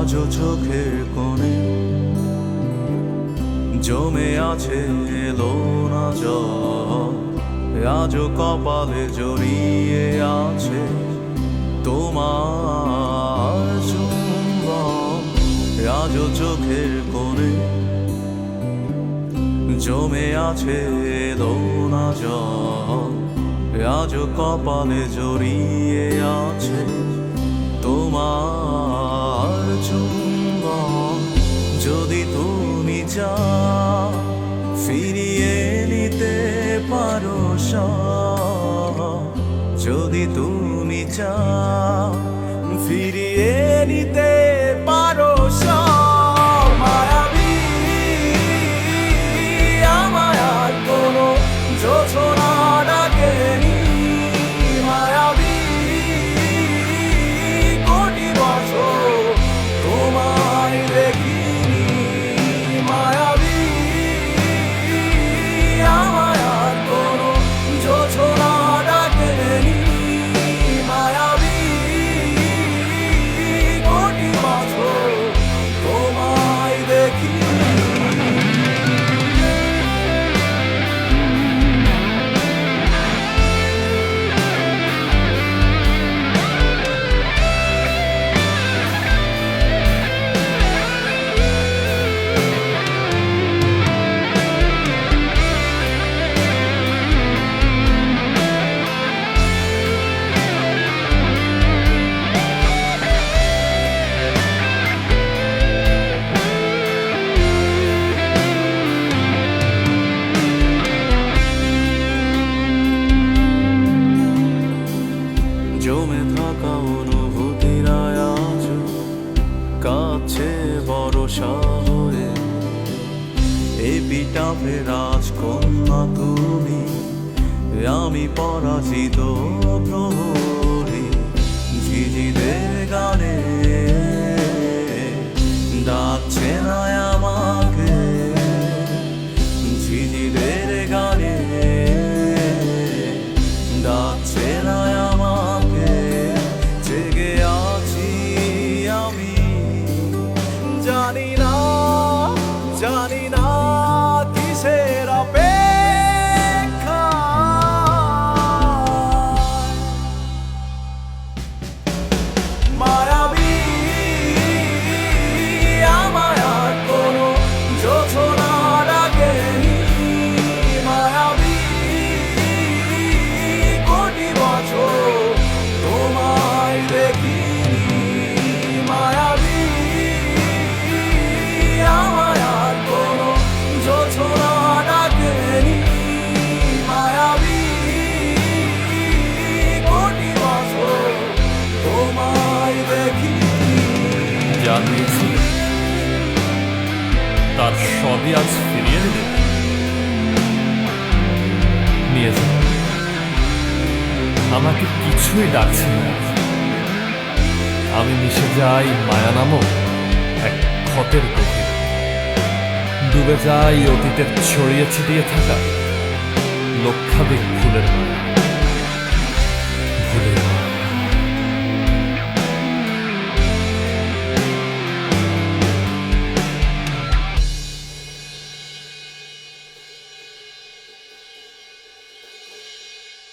আজও চোখের কোণে জমে আছে এলো না জল, আজও কপালে জড়িয়ে আছে তোমার চুম্বন। আজও চোখের কোণে জমে আছে এলো না জল, আজও কপালে জড়িয়ে আছে তোমার চুম্বন। যদি তুমি চাও ফিরিয়ে নিতে পারো সব, যদি তুমি চাও ফিরিয়ে নিতে পারো সব, মায়াবী আমায় আর কোনো যোছনা ডাকেনি, মায়াবী কোটি বছর তোমায় দেখিনি, মায়াবী আমায় আর কোনো যোছনা ডাকেনি, মায়াবী কোটি বছর তোমায় দেখিনি। জমে থাকা অনুভূতিরা আজ কাছে ভরসা হয়ে, এপিটাফে রাজকন্যা তুমি, আমি পরাজিত প্রহরী। ঝিঝিদের গানে ডাকছে না আমাকে, ঝিঝিদের গানে ডাকছে না আমাকে, জেগে আছি আমি, জানি না জানি না কিসের অপেক্ষা। মায়াবী আমায় আর কোনো যোছনা ডাকেনি, মায়াবী কোটি বছর তোমায় দেখিনি, মায়াবী আমায় আর কোনো যোছনা ডাকেনি, মায়াবী কোটি বছর তোমায় দেখিনি। জানিয়েছি তার সবই আজ ফিরিয়ে দেবে, নিয়ে যাও। আমাকে কিছুই ডাকছে না, আমি মিশে যাই মায়া নামক এক ক্ষতের গভীরে, ডুবে যাই অতীতের ছড়িয়ে ছিটিয়ে থাকা লক্ষাধিক ফুলের মায়া, ভুলে